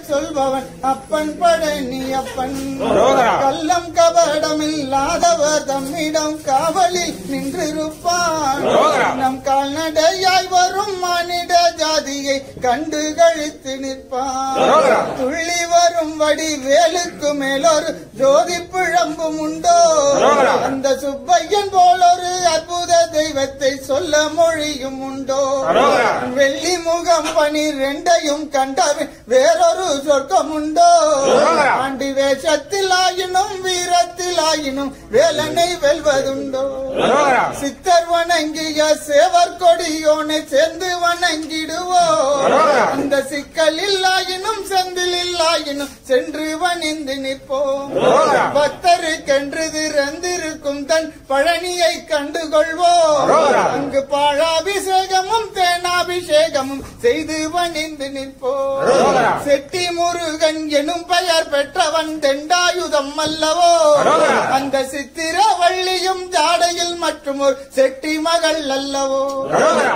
சொல்பவன் அப்பன் பழனி அப்பன். கள்ளம் கபடம் இல்லாதவர் தம்மிடம் காவலில் நின்றிருப்பான். நம் கால்நடையாய் வரும் மானிட ஜாதியை கண்டு கழித்து நிற்பான். துள்ளி வரும் வடிவேலுக்கு மேலொரு ஜோதி பிழம்பும் உண்டோ? அந்த சுப்பையன் போலொரு அற்புத தெய்வத்தை சொல்ல மொழியும் உண்டோ? வெள்ளி முகம் 12 கண்டவன் வேறொரு சொர்க்கம் உண்டோ? ஆண்டி வேஷத்தில் ஆயினும் வீரத்தில் ஆயினும் வேலனை வெல்வதுண்டோ? சித்தர் வணங்கிய சேவர் கொடியோனை சேர்ந்து வணங்கிடுவோ? அந்த சிக்கலில் ஆயினும் செந்திலில் ஆயினும் சென்று வணிந்து நிற்போம். பக்தருக்கென்று திறந்திருக்கும் தன் பழனியை கண்டுகொள்வோம். அங்கு பாழாபிஷேகமும் தேனாபிஷேகமும் செய்து வணிந்து நிற்போம். செட்டி முருகன் எனும் பெயர் பெற்றவன் தெண்டாயுதம் அல்லவோ? அந்த சித்திர வள்ளியும் ஜாடையில் மற்றும் ஒரு செட்டி மகள் அல்லவோ?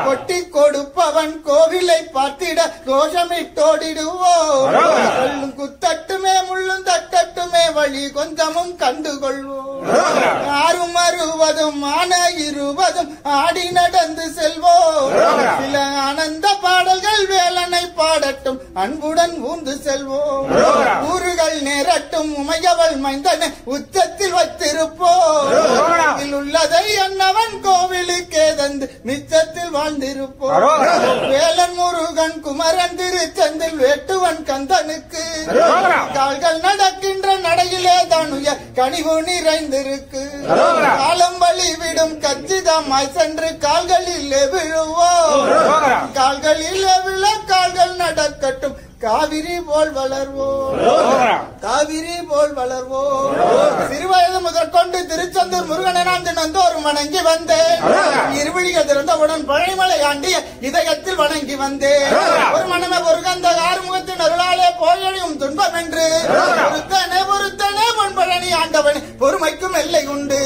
கொட்டி கொடுப்பவன் கோவிலை பார்த்திட கோஷமிட்டோடிடுவோ? கல்லும் குத்தட்டுமே முள்ளும் தட்டட்டுமே வழி கொஞ்சமும் கண்டுகொள்வோம். 6 ஆன 20 ஆடி நடந்து செல்வோம். சில ஆனந்த பாடல்கள் வேலனை பாடட்டும் அன்புடன் ஊந்து செல்வோம். ஊர்கள் நேரட்டும் உமையவள் மைந்தனை உச்சத்தில் வைத்திருப்போம். உள்ளதை அன்னவன் கோவிலுக்கே தந்து மிச்சத்தில் வாழ்ந்திருப்போம். வேலன் முருகன் குமரன் திருச்செந்தில் வேட்டுவன் கந்தனுக்கு கால்கள் நடக்கின்ற நடையிலே தானுய கனிவு நிறைந்திருக்கு. காலம் வழிவிடும் கச்சிதமாய் சென்று கால்களிலே விழுவோம். கால்களிலே விழ கால்கள் நடக்கட்டும் காவிரி போல் வளர்வோம். காவிரி போல் வளர்வோம். சிறுவயது முதற்கொண்டு திருச்செந்தூர் முருகனை நான் தினந்தோறும் வணங்கி வந்தேன். இருவிழிகள் திறந்தவுடன் பழனிமலை ஆண்டிய இதயத்தில் வணங்கி வந்தேன். ஒரு மனமே ஒரு கந்த ஆறுமுகத்தின் அருளாலே போயழியும் துன்பம் என்று பொறுத்தனே பொறுத்தனே முன் பழனி ஆண்டவன் பொறுமைக்கும் எல்லை உண்டு.